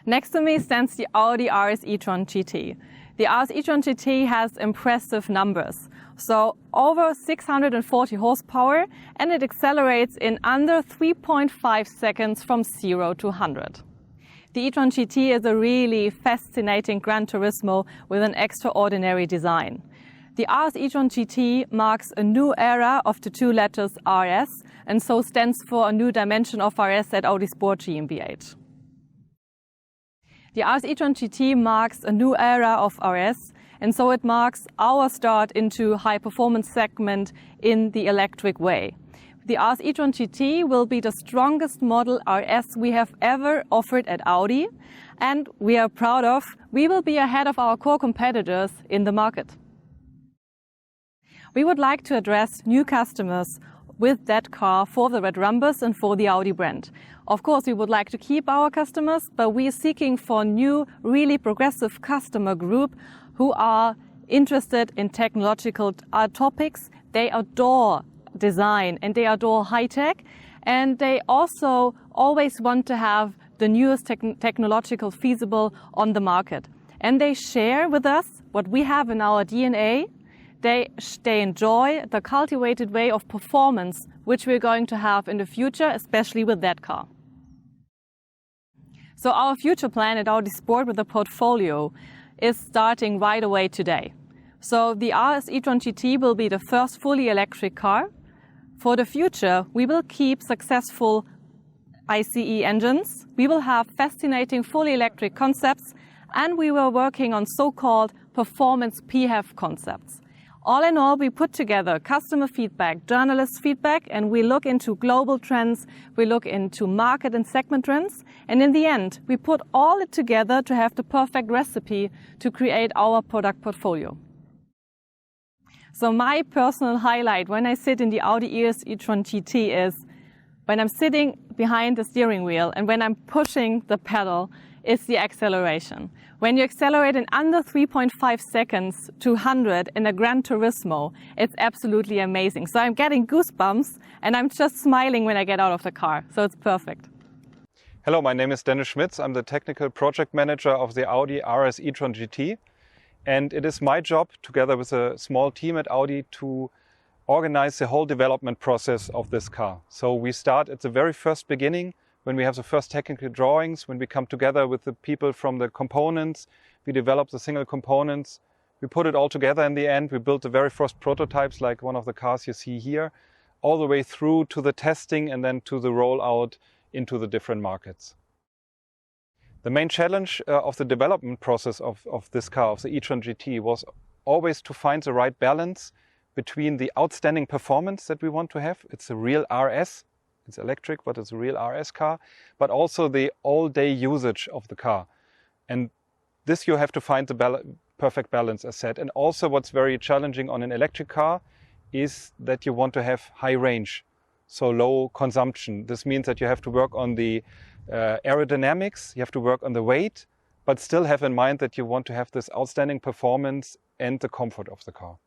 Next to me stands the Audi RS e-tron GT. The RS e-tron GT has impressive numbers. So over 640 horsepower, and it accelerates in under 3.5 seconds from 0 to 100. The e-tron GT is a really fascinating Gran Turismo with an extraordinary design. The RS e-tron GT marks a new era of the two letters RS, and so stands for a new dimension of RS at Audi Sport GmbH. The RS e-tron GT marks a new era of RS, and so it marks our start into high-performance segment in the electric way. The RS e-tron GT will be the strongest model RS we have ever offered at Audi, and we are proud of, we will be ahead of our core competitors in the market. We would like to address new customers with that car for the Red Rhombus and for the Audi brand. Of course, we would like to keep our customers, but we are seeking for new, really progressive customer group who are interested in technological topics. They adore design and they adore high-tech, and they also always want to have the newest technological feasible on the market. And they share with us what we have in our DNA. They enjoy the cultivated way of performance which we're going to have in the future, especially with that car. So our future plan at Audi Sport with the portfolio is starting right away today. So the RS e-tron GT will be the first fully electric car. For the future, we will keep successful ICE engines. We will have fascinating fully electric concepts, and we were working on so-called performance PHEV concepts. All in all, we put together customer feedback, journalist feedback, and we look into global trends, we look into market and segment trends, and in the end, we put all it together to have the perfect recipe to create our product portfolio. So my personal highlight when I sit in the Audi RS e-tron GT is when I'm sitting behind the steering wheel and when I'm pushing the pedal, is the acceleration. When you accelerate in under 3.5 seconds to 100 in a Gran Turismo, it's absolutely amazing. So I'm getting goosebumps and I'm just smiling when I get out of the car. So it's perfect. Hello, my name is Dennis Schmitz. I'm the technical project manager of the Audi RS e-tron GT. And it is my job, together with a small team at Audi, to organize the whole development process of this car. So we start at the very first beginning, when we have the first technical drawings, when we come together with the people from the components, we develop the single components, we put it all together in the end, we build the very first prototypes, like one of the cars you see here, all the way through to the testing and then to the rollout into the different markets. The main challenge of the development process of this car, of the e-tron GT, was always to find the right balance between the outstanding performance that we want to have. It's a real RS. It's electric, but it's a real RS car, but also the all-day usage of the car. And this you have to find the perfect balance, as said. And also what's very challenging on an electric car is that you want to have high range, so low consumption. This means that you have to work on the aerodynamics, you have to work on the weight, but still have in mind that you want to have this outstanding performance and the comfort of the car.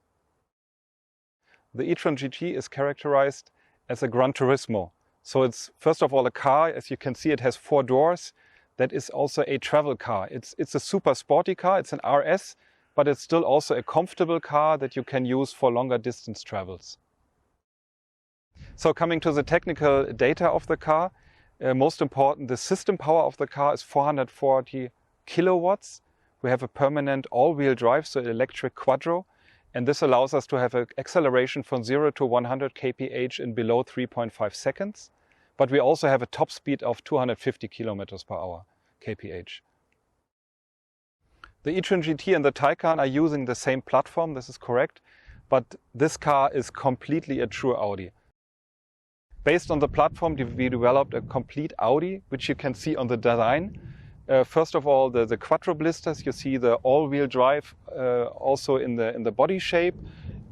The e-tron GT is characterized as a Gran Turismo. So it's first of all a car, as you can see, it has 4 doors. That is also a travel car. It's a super sporty car, it's an RS, but it's still also a comfortable car that you can use for longer distance travels. So coming to the technical data of the car, most important, the system power of the car is 440 kilowatts. We have a permanent all-wheel drive, so electric quattro. And this allows us to have an acceleration from 0 to 100 kph in below 3.5 seconds. But we also have a top speed of 250 kilometers per hour, kph. The e-tron GT and the Taycan are using the same platform, this is correct. But this car is completely a true Audi. Based on the platform, we developed a complete Audi, which you can see on the design. First of all, the quattro blisters, you see the all-wheel drive also in the body shape,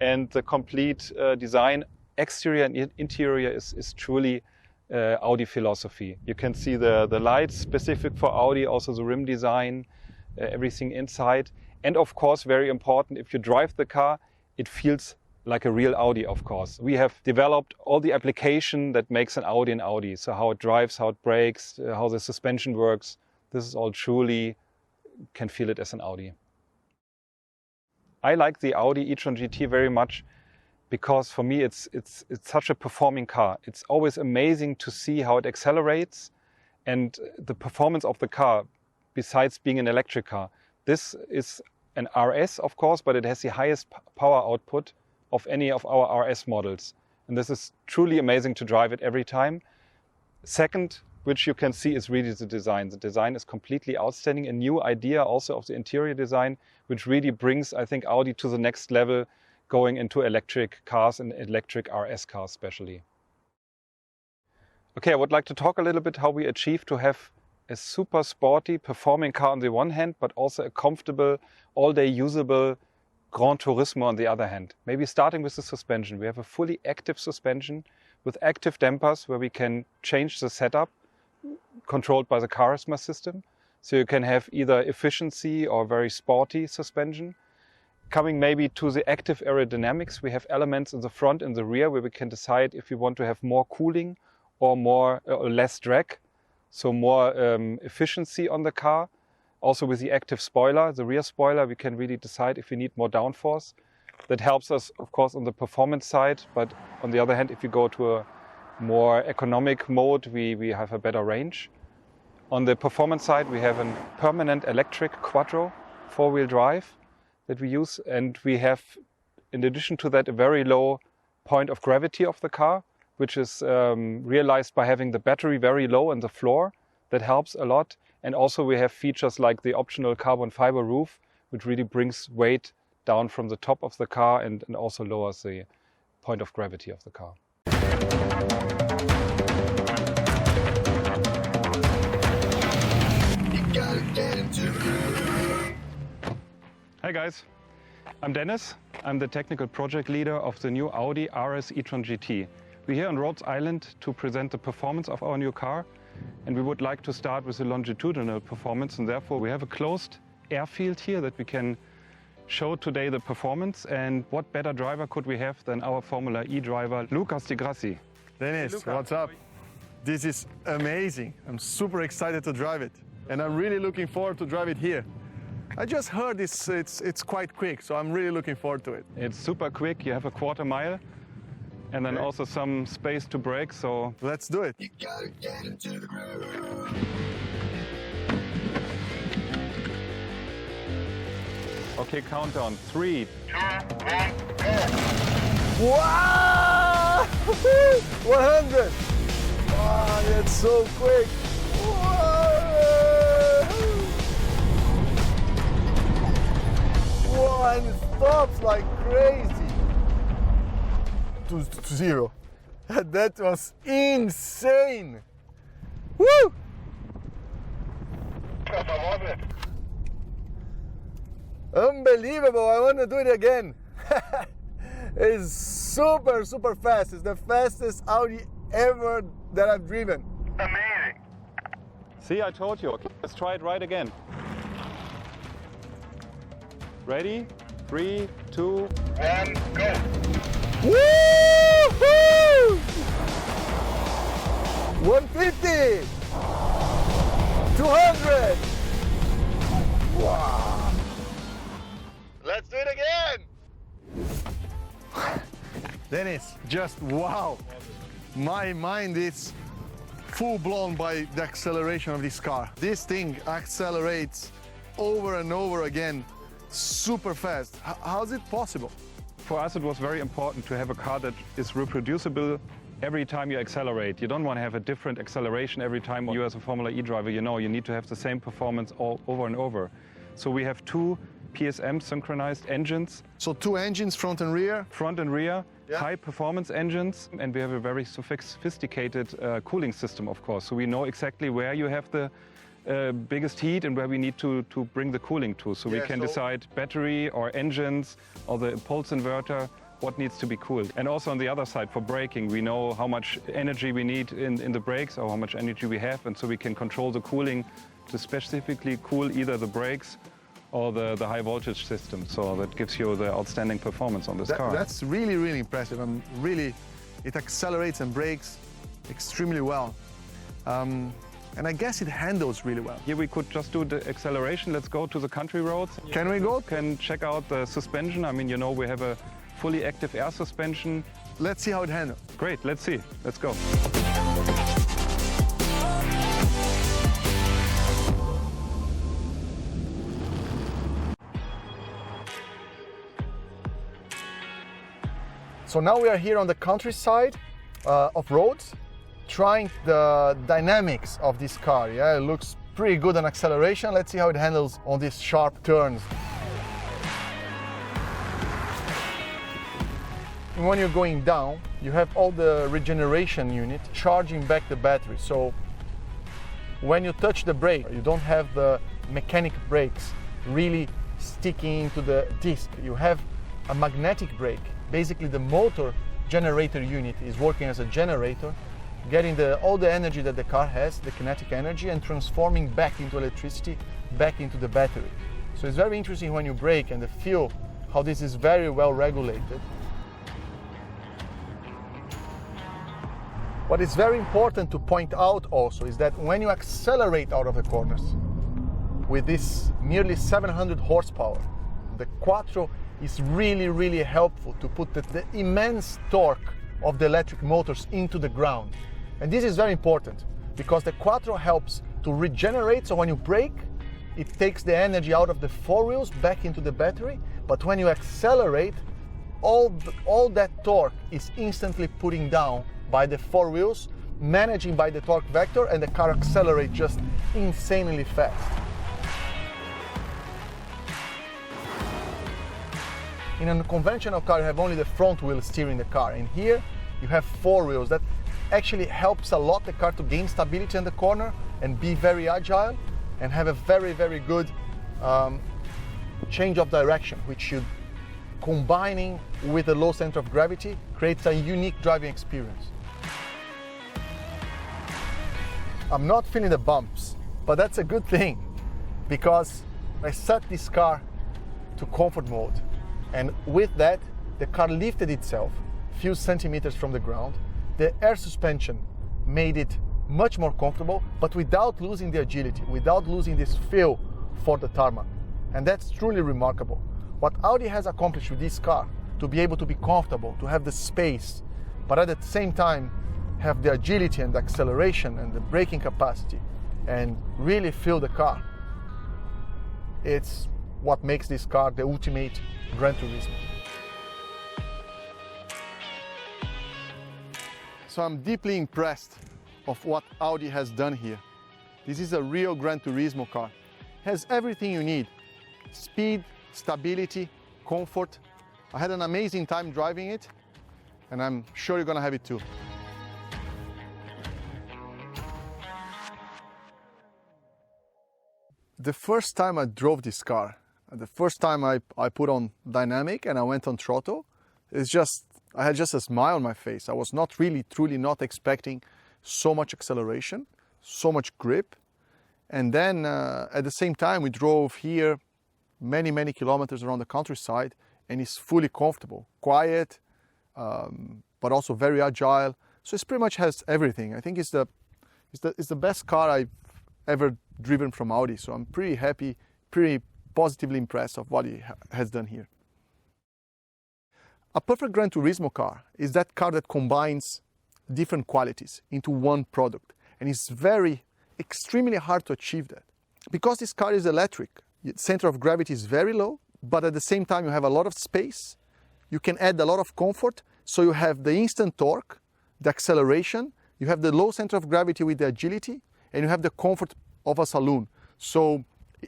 and the complete design, exterior and interior, is truly Audi philosophy. You can see the lights specific for Audi, also the rim design, everything inside. And of course, very important, if you drive the car, it feels like a real Audi, of course. We have developed all the application that makes an Audi an Audi. So how it drives, how it brakes, how the suspension works. This is all truly, can feel it as an Audi. I like the Audi e-tron GT very much because for me it's such a performing car. It's always amazing to see how it accelerates and the performance of the car besides being an electric car. This is an RS, of course, but it has the highest power output of any of our RS models. And this is truly amazing to drive it every time. Second, which you can see, is really the design. The design is completely outstanding. A new idea also of the interior design, which really brings, I think, Audi to the next level, going into electric cars and electric RS cars especially. Okay, I would like to talk a little bit how we achieve to have a super sporty performing car on the one hand, but also a comfortable, all-day usable Gran Turismo on the other hand. Maybe starting with the suspension. We have a fully active suspension with active dampers where we can change the setup, controlled by the Charisma system. So you can have either efficiency or very sporty suspension. Coming maybe to the active aerodynamics, we have elements in the front and the rear where we can decide if we want to have more cooling or more or less drag. So more efficiency on the car. Also with the active spoiler, the rear spoiler, we can really decide if we need more downforce. That helps us, of course, on the performance side. But on the other hand, if you go to a more economic mode, we have a better range. On the performance side, we have a permanent electric quattro four-wheel drive that we use. And we have, in addition to that, a very low point of gravity of the car, which is realized by having the battery very low on the floor. That helps a lot. And also we have features like the optional carbon fiber roof, which really brings weight down from the top of the car and also lowers the point of gravity of the car. Hi guys, I'm Dennis. I'm the technical project leader of the new Audi RS e-tron GT. We're here on Rhodes Island to present the performance of our new car, and we would like to start with the longitudinal performance, and therefore we have a closed airfield here that we can show today the performance. And what better driver could we have than our Formula E driver, Lucas Di Grassi. Dennis, hey, what's up? This is amazing. I'm super excited to drive it, and I'm really looking forward to drive it here. I just heard it's quite quick, so I'm really looking forward to it. It's super quick. You have a quarter mile, and then also some space to brake, so let's do it. You gotta get into the groove. Okay, countdown. 3, 2, 1, go! Wow! 100! Wow, that's so quick! Whoa, and it stops like crazy. To 0. That was insane! Woo! Unbelievable! I want to do it again. It's super, super fast. It's the fastest Audi ever that I've driven. Amazing. See, I told you. Okay, let's try it right again. Ready? 3, 2, 1, go! Woo-hoo! 150! 200! Wow! Let's do it again! Dennis, just wow! My mind is full blown by the acceleration of this car. This thing accelerates over and over again, super fast. How's it possible? For us, it was very important to have a car that is reproducible every time you accelerate. You don't want to have a different acceleration every time you, as a Formula E driver, you know you need to have the same performance all over and over. So we have 2 PSM synchronized engines. So 2 engines, front and rear? Front and rear, yeah. High performance engines. And we have a very sophisticated cooling system, of course. So we know exactly where you have the biggest heat and where we need to bring the cooling to. So we can decide battery or engines or the pulse inverter, what needs to be cooled. And also on the other side, for braking, we know how much energy we need in the brakes or how much energy we have, and so we can control the cooling to specifically cool either the brakes or the high voltage system. So that gives you the outstanding performance on this car. That's really, really impressive. It accelerates and brakes extremely well. and I guess it handles really well. Here we could just do the acceleration. Let's go to the country roads. Can we go? Can check out the suspension. I mean, you know, we have a fully active air suspension. Let's see how it handles. Great, let's see. Let's go. So now we are here on the countryside of roads, trying the dynamics of this car. Yeah, it looks pretty good on acceleration. Let's see how it handles on these sharp turns. And when you're going down, you have all the regeneration unit charging back the battery. So when you touch the brake, you don't have the mechanic brakes really sticking into the disc. You have a magnetic brake. Basically, the motor generator unit is working as a generator, getting all the energy that the car has, the kinetic energy, and transforming back into electricity, back into the battery. So it's very interesting when you brake and feel how this is very well regulated. What is very important to point out also is that when you accelerate out of the corners with this nearly 700 horsepower, the Quattro is really helpful to put the immense torque of the electric motors into the ground. And this is very important because the Quattro helps to regenerate. So when you brake, it takes the energy out of the four wheels back into the battery. But when you accelerate, all that torque is instantly putting down by the four wheels, managing by the torque vector, and the car accelerates just insanely fast. In a conventional car, you have only the front wheel steering the car. And here, you have four wheels. That actually helps a lot the car to gain stability in the corner and be very agile and have a very good change of direction, which should, combining with a low center of gravity, creates a unique driving experience. I'm not feeling the bumps, but that's a good thing because I set this car to comfort mode. And with that, the car lifted itself a few centimeters from the ground. The air suspension made it much more comfortable, but without losing the agility, without losing this feel for the tarmac. And that's truly remarkable. What Audi has accomplished with this car, to be able to be comfortable, to have the space, but at the same time have the agility and the acceleration and the braking capacity and really feel the car, it's what makes this car the ultimate Gran Turismo. So I'm deeply impressed of what Audi has done here. This is a real Gran Turismo car. It has everything you need: speed, stability, comfort. I had an amazing time driving it, and I'm sure you're gonna have it too. The first time I drove this car, the first time I put on dynamic and I went on throttle, I had just a smile on my face. I was not really, truly not expecting so much acceleration, so much grip. And then at the same time, we drove here many kilometers around the countryside, and it's fully comfortable, quiet, but also very agile. So it pretty much has everything. I think it's the best car I've ever driven from Audi. So I'm pretty happy, pretty positively impressed of what he has done here. A perfect Gran Turismo car is that car that combines different qualities into one product. And it's extremely hard to achieve that. Because this car is electric, its center of gravity is very low, but at the same time you have a lot of space. You can add a lot of comfort. So you have the instant torque, the acceleration, you have the low center of gravity with the agility, and you have the comfort of a saloon. So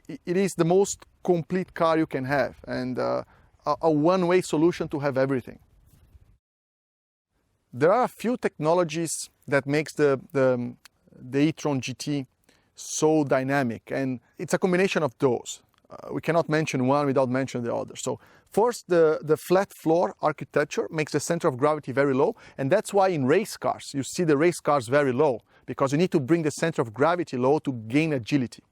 it is the most complete car you can have, and a one-way solution to have everything. There are a few technologies that makes the e-tron GT so dynamic, and it's a combination of those. We cannot mention one without mentioning the other. So first, the flat floor architecture makes the center of gravity very low, and that's why in race cars you see the race cars very low, because you need to bring the center of gravity low to gain agility.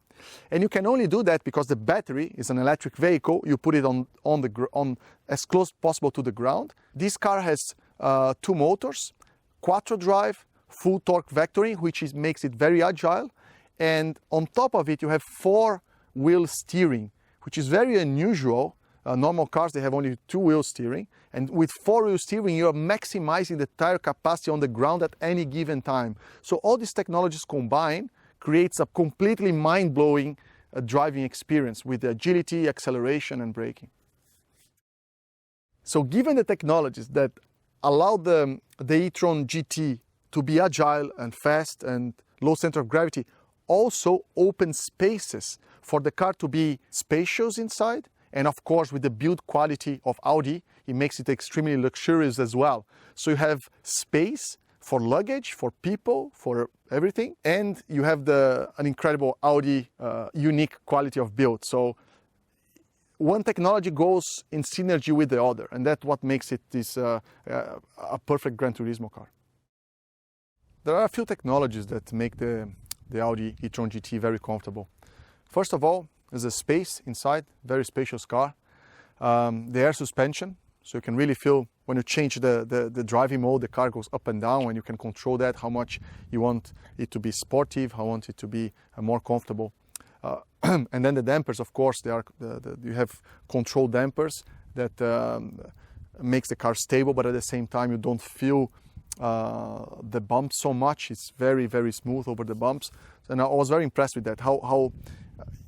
And you can only do that because the battery is an electric vehicle. You put it on as close as possible to the ground. This car has two motors, Quattro drive, full torque vectoring, which makes it very agile, And on top of it, you have 4-wheel steering, which is very unusual. Normal cars, they have only 2-wheel steering. And with 4-wheel steering, you're maximizing the tire capacity on the ground at any given time. So all these technologies combined creates a completely mind-blowing driving experience with the agility, acceleration, and braking. So given the technologies that allow the e-tron GT to be agile and fast and low center of gravity, also open spaces for the car to be spacious inside. And of course, with the build quality of Audi, it makes it extremely luxurious as well. So you have space for luggage, for people, for everything. And you have an incredible Audi unique quality of build. So one technology goes in synergy with the other. And that's what makes it a perfect Gran Turismo car. There are a few technologies that make the Audi e-tron GT very comfortable. First of all, there's a space inside, very spacious car. The air suspension, so you can really feel when you change the driving mode, the car goes up and down, and you can control that, how much you want it to be sportive, how you want it to be more comfortable. And then the dampers, of course, you have control dampers that makes the car stable, but at the same time you don't feel the bumps so much. It's very, very smooth over the bumps. And I was very impressed with that, how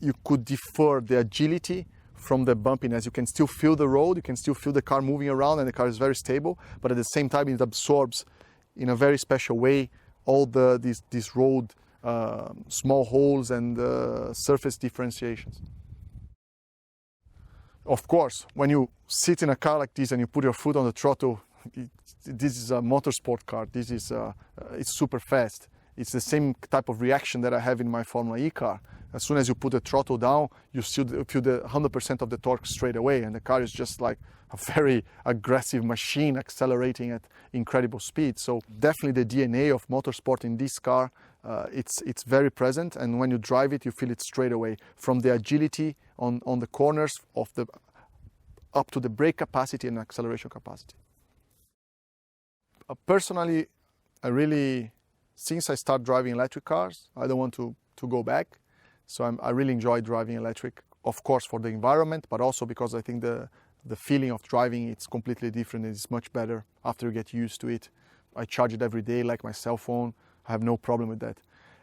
you could defer the agility from the bumpiness. You can still feel the road, you can still feel the car moving around, and the car is very stable, but at the same time it absorbs in a very special way all these road small holes and surface differentiations. Of course, when you sit in a car like this and you put your foot on the throttle, this is a motorsport car. This is it's super fast. It's the same type of reaction that I have in my Formula E car. As soon as you put the throttle down, you feel the 100% of the torque straight away, and the car is just like a very aggressive machine accelerating at incredible speed. So definitely the DNA of motorsport in this car, it's very present, and when you drive it, you feel it straight away, from the agility on the corners up to the brake capacity and acceleration capacity. Personally, since I started driving electric cars, I don't want to go back. So I really enjoy driving electric, of course, for the environment, but also because I think the feeling of driving, it's completely different. It's much better after you get used to it. I charge it every day like my cell phone. I have no problem with that.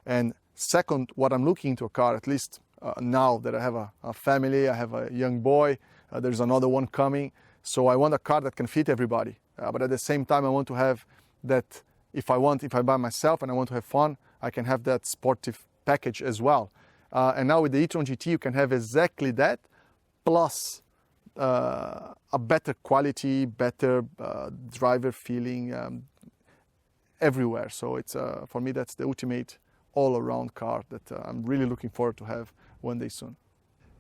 And second, what I'm looking into a car, at least now that I have a family, I have a young boy, there's another one coming. So I want a car that can fit everybody. But at the same time, I want to have that, if I buy myself and I want to have fun, I can have that sportive package as well. And now with the e-tron GT, you can have exactly that, plus a better quality, better driver feeling everywhere. So it's for me, that's the ultimate all-around car that I'm really looking forward to have one day soon.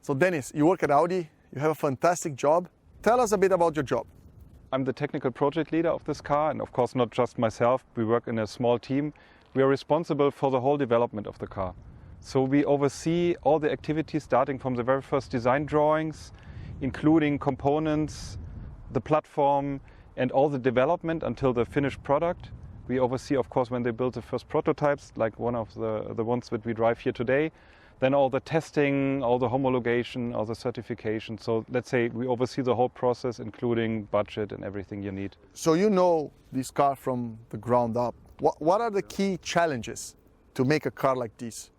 So Dennis, you work at Audi, you have a fantastic job. Tell us a bit about your job. I'm the technical project leader of this car, and of course not just myself. We work in a small team. We are responsible for the whole development of the car. So we oversee all the activities starting from the very first design drawings, including components, the platform, and all the development until the finished product. We oversee, of course, when they build the first prototypes, like one of the ones that we drive here today. Then all the testing, all the homologation, all the certification. So let's say we oversee the whole process, including budget and everything you need. So you know this car from the ground up. What are the key challenges to make a car like this?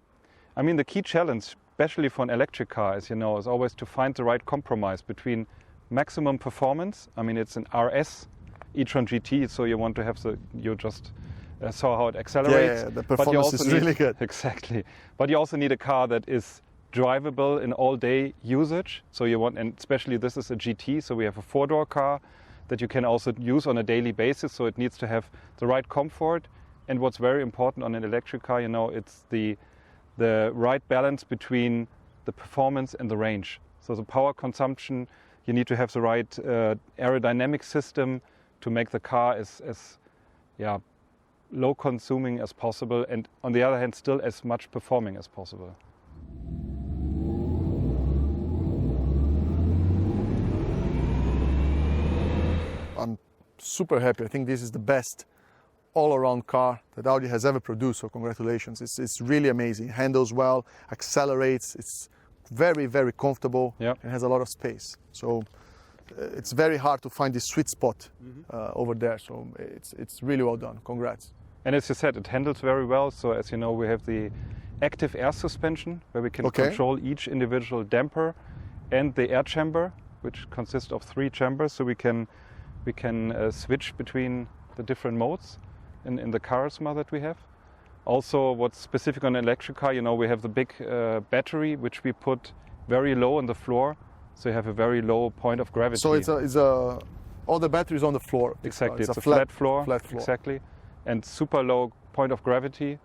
I mean, the key challenge, especially for an electric car, as you know, is always to find the right compromise between maximum performance. I mean, it's an RS e-tron GT, so you want to have you just saw how it accelerates. Yeah, the performance is really good. Exactly. But you also need a car that is drivable in all-day usage. So you want, and especially this is a GT, so we have a 4-door car that you can also use on a daily basis. So it needs to have the right comfort. And what's very important on an electric car, you know, it's the right balance between the performance and the range. So the power consumption, you need to have the right aerodynamic system to make the car as low consuming as possible, and on the other hand still as much performing as possible. I'm super happy. I think this is the best all-around car that Audi has ever produced, so congratulations. It's really amazing. Handles well, accelerates, it's very, very comfortable, Yep. and has a lot of space. So it's very hard to find this sweet spot over there, so it's really well done. Congrats. And as you said, it handles very well. So as you know, we have the active air suspension where we can control each individual damper and the air chamber, which consists of 3 chambers. So we can switch between the different modes in the charisma that we have. Also, what's specific on an electric car, you know, we have the big battery which we put very low on the floor, so you have a very low point of gravity. So it's all the batteries on the floor. Exactly, it's a flat floor. Flat floor. Exactly, and super low point of gravity.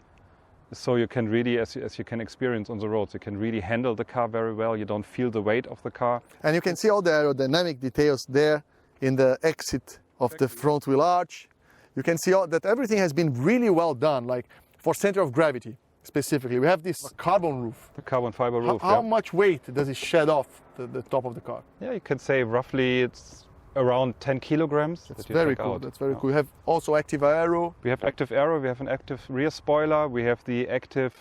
So you can really, as you can experience on the roads, you can really handle the car very well. You don't feel the weight of the car. And you can see all the aerodynamic details there in the exit of the front wheel arch. You can see that everything has been really well done, like for center of gravity specifically. We have this carbon roof. The carbon fiber roof. How much weight does it shed off the top of the car? Yeah, you can say roughly it's around 10 kilograms. That's very cool. Out. That's very cool. We have also active aero. We have active aero, we have an active rear spoiler, we have the active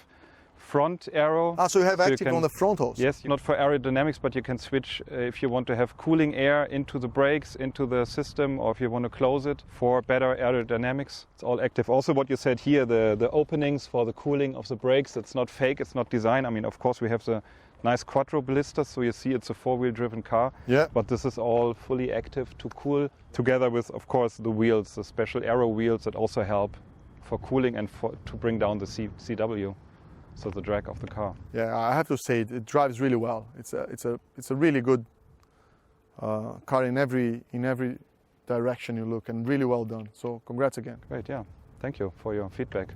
front aero. So you have active on the front also? Yes, not for aerodynamics, but you can switch if you want to have cooling air into the brakes, into the system, or if you want to close it for better aerodynamics. It's all active. Also what you said here, the openings for the cooling of the brakes, it's not fake, it's not design. I mean, of course we have the nice quattro ballistas, so you see it's a 4-wheel driven car. Yeah. But this is all fully active to cool, together with, of course, the wheels, the special aero wheels that also help for cooling and to bring down the CW. So the drag of the car. Yeah, I have to say it drives really well. It's a really good car in every direction you look, and really well done. So congrats again. Great, yeah. Thank you for your feedback.